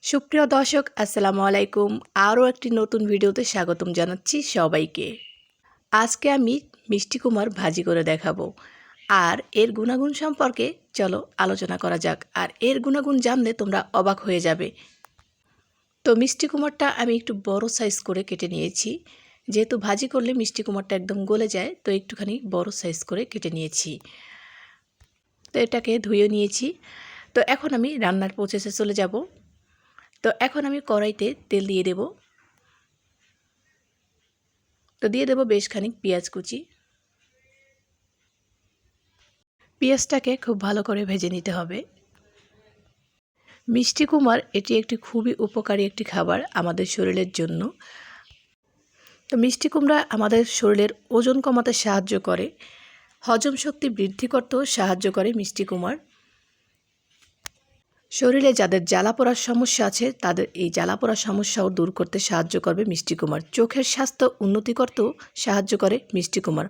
সুপ্রিয় দর্শক আসসালামু আলাইকুম। আরও একটি নতুন ভিডিওতে স্বাগতম জানাচ্ছি সবাইকে। আজকে আমি মিষ্টি কুমার ভাজি করে দেখাবো। আর এর গুণাগুণ সম্পর্কে চলো আলোচনা করা যাক। আর এর গুণাগুণ জানলে তোমরা অবাক হয়ে যাবে। তো মিষ্টি কুমারটা আমি একটু বড় সাইজ করে কেটে নিয়েছি। যেহেতু ভাজি করলে মিষ্টি কুমারটা একদম গলে যায়, তো একটুখানি বড় সাইজ করে কেটে নিয়েছি। তো এটাকে ধুয়ে নিয়েছি। তো এখন আমি রান্নার প্রসেসে চলে যাব। তো এখন আমি কড়াইতে তেল দিয়ে দেব। তো দিয়ে দেব বেশ খানিক পেঁয়াজ কুচি। পেঁয়াজটাকে খুব ভালো করে ভেজে নিতে হবে। মিষ্টি কুমার এটি একটি খুবই উপকারী একটি খাবার আমাদের শরীরের জন্য। তো মিষ্টি কুমড়া আমাদের শরীরের ওজন কমাতে সাহায্য করে, হজম শক্তি বৃদ্ধি করতেও সাহায্য করে মিষ্টি কুমার। শরীরে যাদের জ্বালা পোড়ার সমস্যা আছে তাদের এই জ্বালা পোড়ার সমস্যাও দূর করতে সাহায্য করবে মিষ্টি কুমার। চোখের স্বাস্থ্য উন্নতি করতেও সাহায্য করে মিষ্টি কুমার।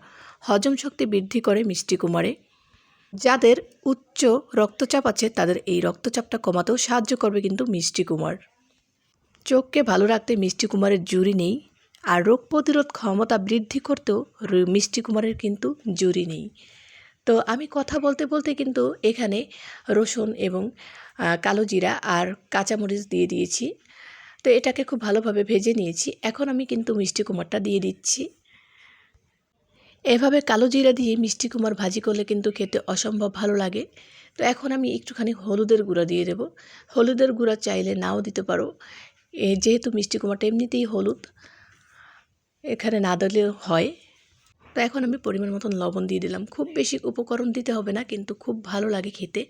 হজম শক্তি বৃদ্ধি করে মিষ্টি কুমারে। যাদের উচ্চ রক্তচাপ আছে তাদের এই রক্তচাপটা কমাতেও সাহায্য করবে কিন্তু মিষ্টি কুমার। চোখকে ভালো রাখতে মিষ্টি কুমারের জুড়ি নেই। আর রোগ প্রতিরোধ ক্ষমতা বৃদ্ধি করতেও মিষ্টি কুমারের কিন্তু জুড়ি নেই। তো আমি কথা বলতে বলতে কিন্তু এখানে রসুন এবং কালো জিরা আর কাঁচামরিচ দিয়ে দিয়েছি। তো এটাকে খুব ভালোভাবে ভেজে নিয়েছি। এখন আমি কিন্তু মিষ্টি কুমারটা দিয়ে দিচ্ছি। এভাবে কালো জিরা দিয়ে মিষ্টি কুমার ভাজি করলে কিন্তু খেতে অসম্ভব ভালো লাগে। তো এখন আমি একটুখানি হলুদের গুঁড়া দিয়ে দেব। হলুদের গুঁড়া চাইলে নাও দিতে পারো, যেহেতু মিষ্টি কুমারটা এমনিতেই হলুদ, এখানে না দিলেও হয়। তো এখন আমি পরিমাণ মতন লবণ দিয়ে দিলাম। খুব বেশি উপকরণ দিতে হবে না, কিন্তু খুব ভালো লাগে খেতে।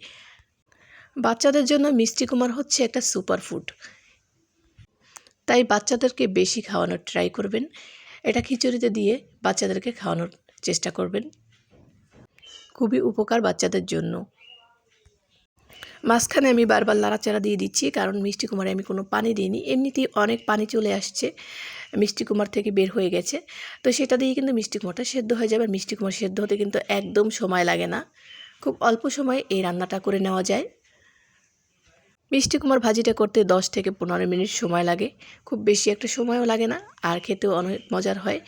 বাচ্চাদের জন্য মিষ্টি কুমার হচ্ছে একটা সুপার ফুড, তাই বাচ্চাদেরকে বেশি খাওয়ানোর ট্রাই করবেন। এটা খিচুড়িতে দিয়ে বাচ্চাদেরকে খাওয়ানোর চেষ্টা করবেন। খুবই উপকার বাচ্চাদের জন্য। মাঝখানে আমি বারবার নাড়াচাড়া দিয়ে দিচ্ছি, কারণ মিষ্টি কুমারে আমি কোনো পানি দিইনি। এমনিতেই অনেক পানি চলে আসছে, মিষ্টি কুমার থেকে বের হয়ে গেছে। তো সেটা দিয়ে কিন্তু মিষ্টি কুমারটা সেদ্ধ হয়ে যাবে। আর মিষ্টি কুমার সেদ্ধ হতে কিন্তু একদম সময় লাগে না, খুব অল্প সময়ে এই রান্নাটা করে নেওয়া যায়। মিষ্টি কুমার ভাজিটা করতে 10 থেকে 15 মিনিট সময় লাগে, খুব বেশি একটা সময়ও লাগে না, আর খেতেও অনেক মজার হয়।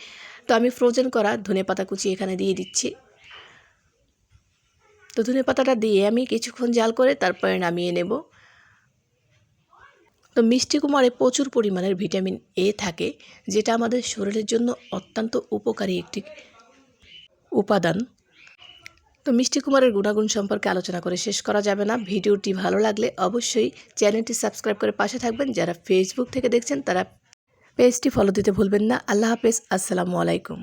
তো আমি ফ্রোজেন করা ধনেপাতা কুচি এখানে দিয়ে দিচ্ছি। তো ধনেপাতাটা দিয়ে আমি কিছুক্ষণ জাল করে তারপরে নামিয়ে নেব। তো মিষ্টি কুমারে প্রচুর পরিমাণের ভিটামিন এ থাকে, যেটা আমাদের শরীরের জন্য অত্যন্ত উপকারী একটি উপাদান। তো মিষ্টি কুমারের গুণাগুণ সম্পর্কে আলোচনা করে শেষ করা যাবে না। ভিডিওটি ভালো লাগলে অবশ্যই চ্যানেলটি সাবস্ক্রাইব করে পাশে থাকবেন। যারা ফেসবুক থেকে দেখছেন তারা পেজটি ফলো দিতে ভুলবেন না। আল্লাহ হাফেজ, আসসালামু আলাইকুম।